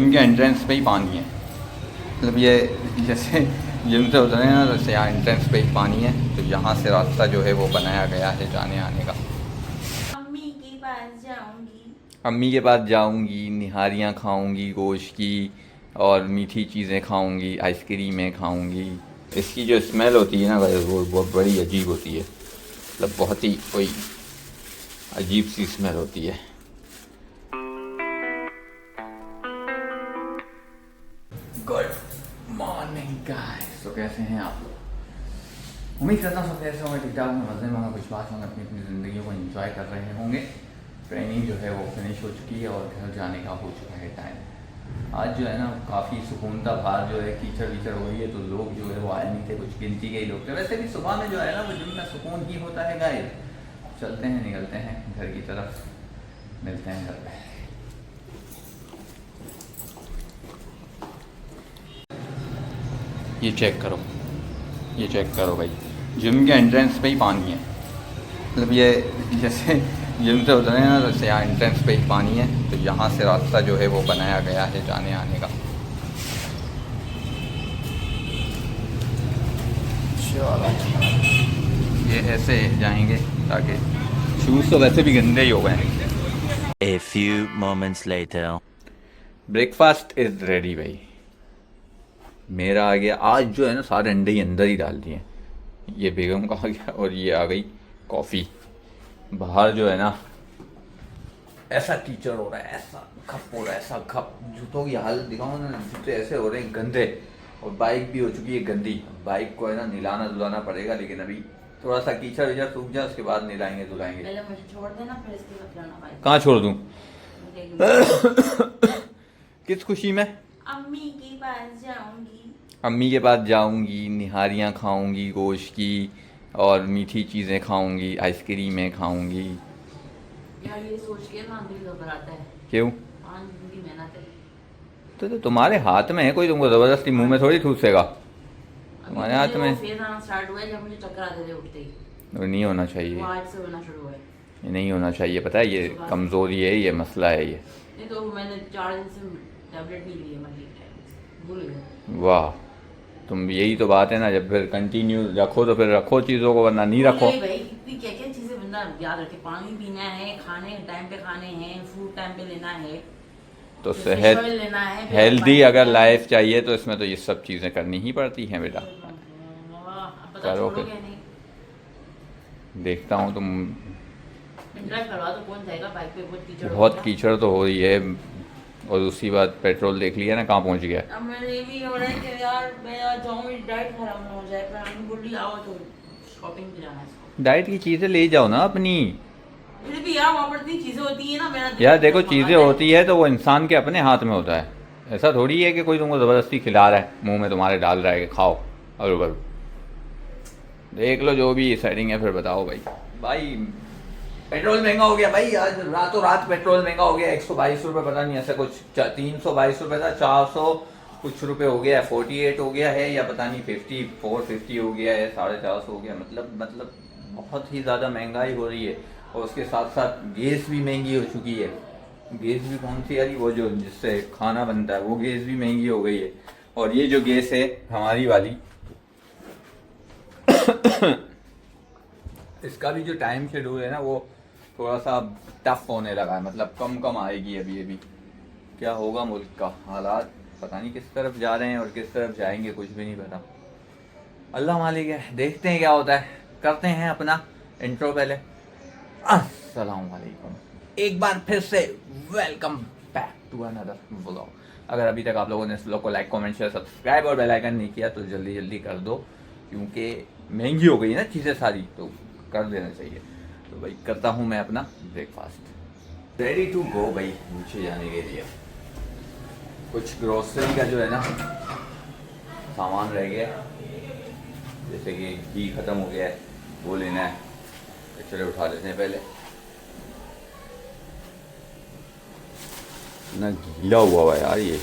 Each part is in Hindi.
जिम के एंट्रेंस पे ही पानी है। मतलब ये जैसे जिम से उतरे ना, जैसे यहाँ एंट्रेंस पे ही पानी है, तो यहाँ से रास्ता जो है वो बनाया गया है जाने आने का। अम्मी के पास जाऊंगी। अम्मी के पास जाऊंगी, निहारियाँ खाऊंगी गोश्त की, और मीठी चीज़ें खाऊंगी, आइसक्रीमें खाऊंगी। इसकी जो स्मेल होती है ना गाइस, वो बहुत बड़ी अजीब होती है। मतलब बहुत ही कोई अजीब सी स्मेल होती है। गुड मॉर्निंग गाइस, तो कैसे हैं आप लोग? उम्मीद करता हूँ सब कैसे होंगे, ठीक ठाक होंगे, मज़े में होंगे, कुछ बात होंगे, अपनी अपनी ज़िंदगी को एंजॉय कर रहे होंगे। ट्रेनिंग जो है वो फिनिश हो चुकी है और घर जाने का हो चुका है टाइम। आज जो है ना काफ़ी सुकून था, बाहर जो है कीचड़ वीचड़ हो रही है तो लोग जो है वो आए नहीं थे, कुछ गिनती के ही लोग थे। वैसे भी सुबह में जो है ना वो जिम में सुकून ही होता है गाइस। चलते हैं, निकलते हैं घर की तरफ, मिलते हैं घर पे। ये चेक करो, ये चेक करो भाई, जिम के एंट्रेंस पे ही पानी है। मतलब ये जैसे जिम से उतरे ना, जैसे यहाँ एंट्रेंस पे ही पानी है, तो यहाँ से रास्ता जो है वो बनाया गया है जाने आने का। ये ऐसे जाएंगे ताकि शूज़ तो वैसे भी गंदे ही हो गए हैं। A few moments later. Breakfast is ready भाई, मेरा आ गया। आज जो है ना सारे अंडे ही अंदर ही डाल दिए। ये बेगम का आ गया और ये आ गई कॉफ़ी। बाहर जो है ना ऐसा कीचड़ हो रहा है, ऐसा खप हो रहा है, ऐसा खप। जूतों की हालत दिखाऊँ ना, जूते ऐसे हो रहे हैं गंदे, और बाइक भी हो चुकी है गंदी। बाइक को है ना निलाना धुलाना पड़ेगा, लेकिन अभी थोड़ा सा कीचड़ वीचड़ सूख जाए, उसके बाद निलाएंगे धुलाएंगे। पहले मुझे छोड़ देना, फिर इसके बाद जाना भाई। कहाँ छोड़ दूँ? मुझे किस खुशी में? अम्मी के पास जाऊंगी। अम्मी के पास जाऊंगी, निहारियाँ खाऊंगी गोश्त की, और मीठी चीज़ें खाऊंगी, आइसक्रीमें खाऊंगी। यार ये सोच के ना दिल घबराता है। क्यों? 5 दिन की मेहनत है। तो तुम्हारे हाथ में है, कोई तुमको ज़बरदस्ती मुंह में थोड़ी ठूसेगा। तुम्हारे हाथ में फेस आना स्टार्ट हुआ है जब मुझे चक्कर आते थे उठते ही। वो नहीं होना चाहिए, वो आज से होना शुरू हुआ है। ये नहीं होना चाहिए, पता है ये कमज़ोरी है, ये मसला है ये। नहीं तो मैंने 4 दिन से टैबलेट नहीं ली है, मैं भूल गया। वाह, तुम यही तो बात है ना, जब फिर कंटिन्यू रखो तो फिर रखो चीज़ों को, वरना नहीं रखो। भाई इतनी क्या क्या चीजें बंदा याद रखे, पानी पीना है, खाने टाइम पे खाने हैं, फूड टाइम पे लेना है, तो फिर सेहत fish oil लेना है, फिर हेल्दी पानी अगर पीना है। लाइफ चाहिए तो इसमें तो ये सब चीज़ें करनी ही पड़ती हैं बेटा। अब पता करो छोड़ोगे फिर। नहीं। देखता हूँ तुम। ड्राइव करवा तो कौन जाएगा बाइक पे, बहुत कीचड़ बहुत होगा। कीचड़ तो हो रही है, और दूसरी बात पेट्रोल देख लिया ना कहाँ पहुँच गया। अब मेरे ये भी हो रहा है कि यार मैं आज जाऊँ, मेरी डाइट खराब ना हो जाए, पर हम बोली आओ तो शॉपिंग पे जाना है इसको। डाइट की चीज़ें ले जाओ ना अपनी। फिर भी यार वहाँ पर इतनी चीजें होती है ना, मेरा दिल यार देखो, मंगा चीज़ें जाए। होती है तो वो इंसान के अपने हाथ में होता है। ऐसा थोड़ी है कि कोई तुमको ज़बरदस्ती खिला रहा है, मुंह में तुम्हारे डाल रहा है कि खाओ। और देख लो जो भी सेटिंग है, फिर बताओ भाई। भाई पेट्रोल महंगा हो गया भाई, आज रातों रात पेट्रोल महंगा हो गया। 122 रुपये, पता नहीं ऐसा कुछ 322 रुपये था, 400 कुछ रुपये हो गया है, 48 हो गया है, या पता नहीं 50 हो गया है, 450 हो गया। मतलब बहुत ही ज़्यादा महंगाई हो रही है। और उसके साथ साथ गैस भी महंगी हो चुकी है। गैस भी कौन सी यार, वो जो जिससे खाना बनता है वो गैस भी महंगी हो गई है। और ये जो गैस है हमारी वाली इसका भी जो टाइम शेड्यूल है ना वो थोड़ा सा टफ होने लगा है। मतलब कम आएगी अभी अभी। क्या होगा मुल्क का हालात, पता नहीं किस तरफ जा रहे हैं और किस तरफ जाएंगे, कुछ भी नहीं पता। अल्लाह मालिक है, देखते हैं क्या होता है। करते हैं अपना इंट्रो पहले। अस्सलाम वालेकुम, एक बार फिर से welcome back to another vlog. अगर अभी तक आप लोगों ने इस व्लॉग को लाइक कमेंट शेयर सब्सक्राइब और बेल आइकन नहीं किया तो जल्दी जल्दी कर दो, क्योंकि महंगी हो गई है ना चीज़ें सारी, तो कर देना चाहिए। तो भाई करता हूँ मैं अपना ब्रेकफास्ट। रेडी टू गो भाई नीचे जाने के लिए। कुछ ग्रोसरी का जो है ना सामान रह गया, जैसे कि घी ख़त्म हो गया है, वो लेना है। तो चले उठा लेते हैं पहले। ना गीला हुआ है यार ये।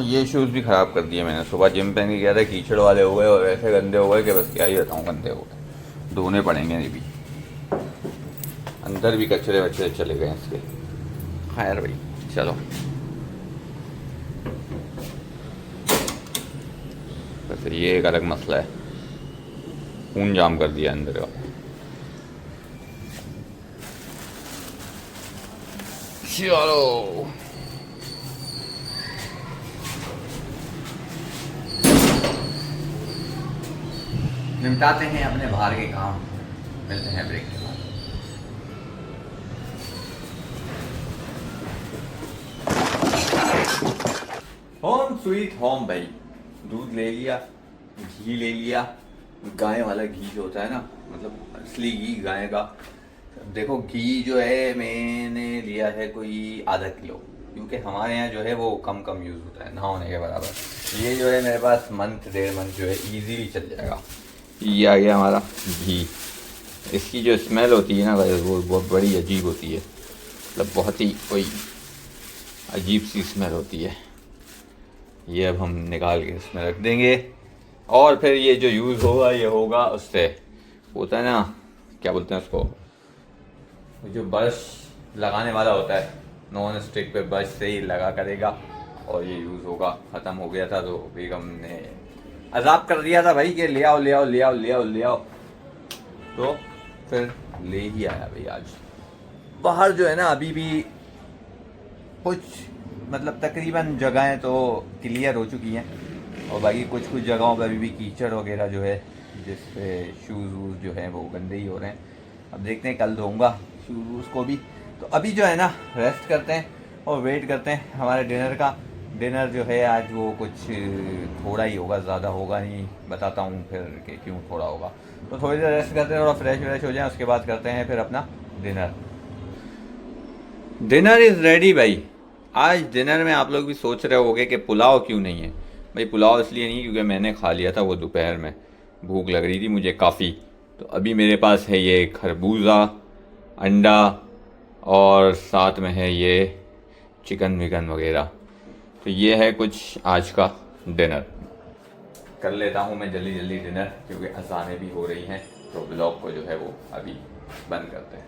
ये शूज़ भी ख़राब कर दिए मैंने। सुबह जिम पहन के गया था, कीचड़ वाले हो गए और ऐसे गंदे हो गए कि बस क्या ही बताऊँ, गंदे हो गए, धोने पड़ेंगे ये भी। अंदर भी कचरे वचरे चले गए इसके। खैर भाई चलो, वैसे ये एक अलग मसला है, खून जाम कर दिया अंदर का। चलो निपटाते हैं अपने बाहर के काम, मिलते हैं ब्रेक के बाद। होम स्वीट होम भाई, दूध ले लिया, घी ले लिया, गाय वाला घी जो होता है ना, मतलब असली घी गाय का। देखो घी जो है मैंने लिया है कोई आधा किलो, क्योंकि हमारे यहाँ जो है वो कम कम यूज़ होता है, ना होने के बराबर। ये जो है मेरे पास मंथ 1.5 मंथ जो है इजीली चल जाएगा। ये आ गया हमारा घी। इसकी जो स्मेल होती है ना वो बहुत बड़ी अजीब होती है, मतलब बहुत ही कोई अजीब सी स्मेल होती है। ये अब हम निकाल के इसमें रख देंगे और फिर ये जो यूज़ होगा ये होगा उससे, होता है ना क्या बोलते हैं उसको, जो ब्रश लगाने वाला होता है, नॉन स्टिक पे ब्रश से ही लगा करेगा और ये यूज़ होगा। ख़त्म हो गया था तो बेगम ने अजाब कर दिया था भाई कि ले आओ ले आओ ले आओ ले आओ ले आओ, तो फिर ले ही आया भाई आज। बाहर जो है ना अभी भी कुछ मतलब तकरीबन जगहें तो क्लियर हो चुकी हैं और बाकी कुछ कुछ जगहों पर अभी भी कीचड़ वगैरह जो है, जिससे शूज़ वूज़ जो है वो गंदे ही हो रहे हैं। अब देखते हैं, कल धोऊंगा शूज़ वूज़ को भी। तो अभी जो है ना रेस्ट करते हैं और वेट करते हैं हमारे डिनर का। डिनर जो है आज वो कुछ थोड़ा ही होगा, ज़्यादा होगा नहीं, बताता हूँ फिर कि क्यों थोड़ा होगा। तो थोड़ी देर रेस्ट करते हैं और फ्रेश व्रेश हो जाए, उसके बाद करते हैं फिर अपना डिनर। डिनर इज़ रेडी भाई। आज डिनर में आप लोग भी सोच रहे होंगे कि पुलाव क्यों नहीं है। भाई पुलाव इसलिए नहीं क्योंकि मैंने खा लिया था वो दोपहर में, भूख लग रही थी मुझे काफ़ी। तो अभी मेरे पास है ये खरबूजा, अंडा और साथ में है ये चिकन विकन वगैरह। तो ये है कुछ आज का डिनर। कर लेता हूँ मैं जल्दी जल्दी डिनर, क्योंकि अज़ानें भी हो रही हैं। तो ब्लॉग को जो है वो अभी बंद करते हैं।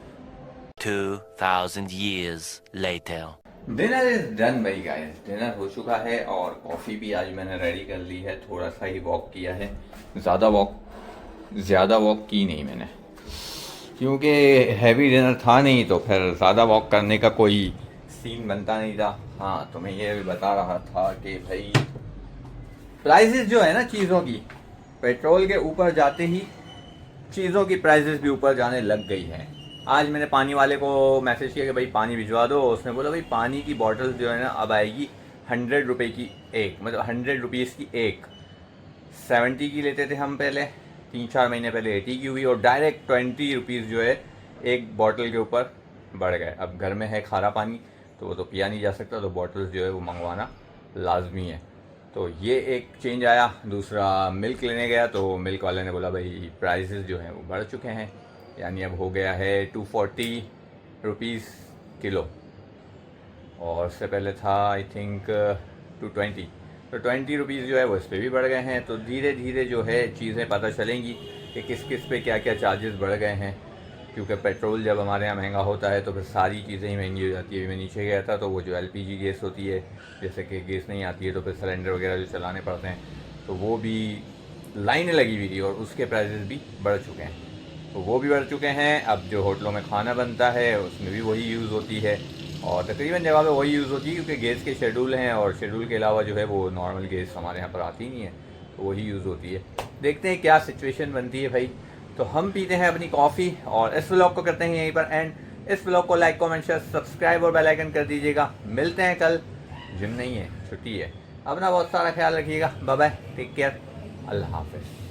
2000 years later. Dinner is done भाई गाइस, डिनर हो चुका है और कॉफ़ी भी आज मैंने रेडी कर ली है। थोड़ा सा ही वॉक किया है, ज़्यादा वॉक की नहीं मैंने, क्योंकि हैवी डिनर था नहीं, तो फिर ज़्यादा वॉक करने का कोई सीन बनता नहीं था। हाँ तो मैं ये भी बता रहा था कि भाई प्राइसेस जो है ना चीज़ों की, पेट्रोल के ऊपर जाते ही चीज़ों की प्राइसेस भी ऊपर जाने लग गई हैं। आज मैंने पानी वाले को मैसेज किया कि भाई पानी भिजवा दो। उसने बोला भाई पानी की बॉटल जो है ना अब आएगी 100 रुपये की एक, मतलब 100 रुपीज़ की एक। 70 की लेते थे हम पहले, 3-4 महीने पहले 80 की हुई और डायरेक्ट 20 रुपीज़ जो है एक बॉटल के ऊपर बढ़ गए। अब घर में है खारा पानी तो वो तो पिया नहीं जा सकता, तो बॉटल्स जो है वो मंगवाना लाजमी है। तो ये एक चेंज आया। दूसरा मिल्क लेने गया तो मिल्क वाले ने बोला भाई प्राइसेस जो हैं वो बढ़ चुके हैं, यानी अब हो गया है 240 रुपीज़ किलो और उससे पहले था आई थिंक 220। तो 20 रुपीज़ जो है वो इस पर भी बढ़ गए हैं। तो धीरे धीरे जो है चीज़ें पता चलेंगी कि किस किस पे क्या क्या चार्जेस बढ़ गए हैं, क्योंकि पेट्रोल जब हमारे यहाँ महंगा होता है तो फिर सारी चीज़ें ही महंगी हो जाती है। अभी मैं नीचे गया था तो वो जो LPG गैस होती है, जैसे कि गैस नहीं आती है तो फिर सिलेंडर वगैरह जो चलाने पड़ते हैं, तो वो भी लाइनें लगी हुई थी और उसके प्राइसेस भी बढ़ चुके हैं। तो वो भी बढ़ चुके हैं। अब जो होटलों में खाना बनता है उसमें भी वही यूज़ होती है और तकरीबन जगह पे वही यूज़ होती है, क्योंकि गैस के शेड्यूल हैं और शेड्यूल के अलावा जो है वो नॉर्मल गैस हमारे यहाँ पर आती नहीं है, तो वही यूज़ होती है। देखते हैं क्या सिचुएशन बनती है भाई। तो हम पीते हैं अपनी कॉफ़ी और इस व्लॉग को करते हैं यहीं पर एंड। इस व्लॉग को लाइक कमेंट शेयर सब्सक्राइब और बेल आइकन कर दीजिएगा। मिलते हैं कल, जिम नहीं है छुट्टी है। अपना बहुत सारा ख्याल रखिएगा, बाय बाय, टेक केयर, अल्लाह हाफिज़।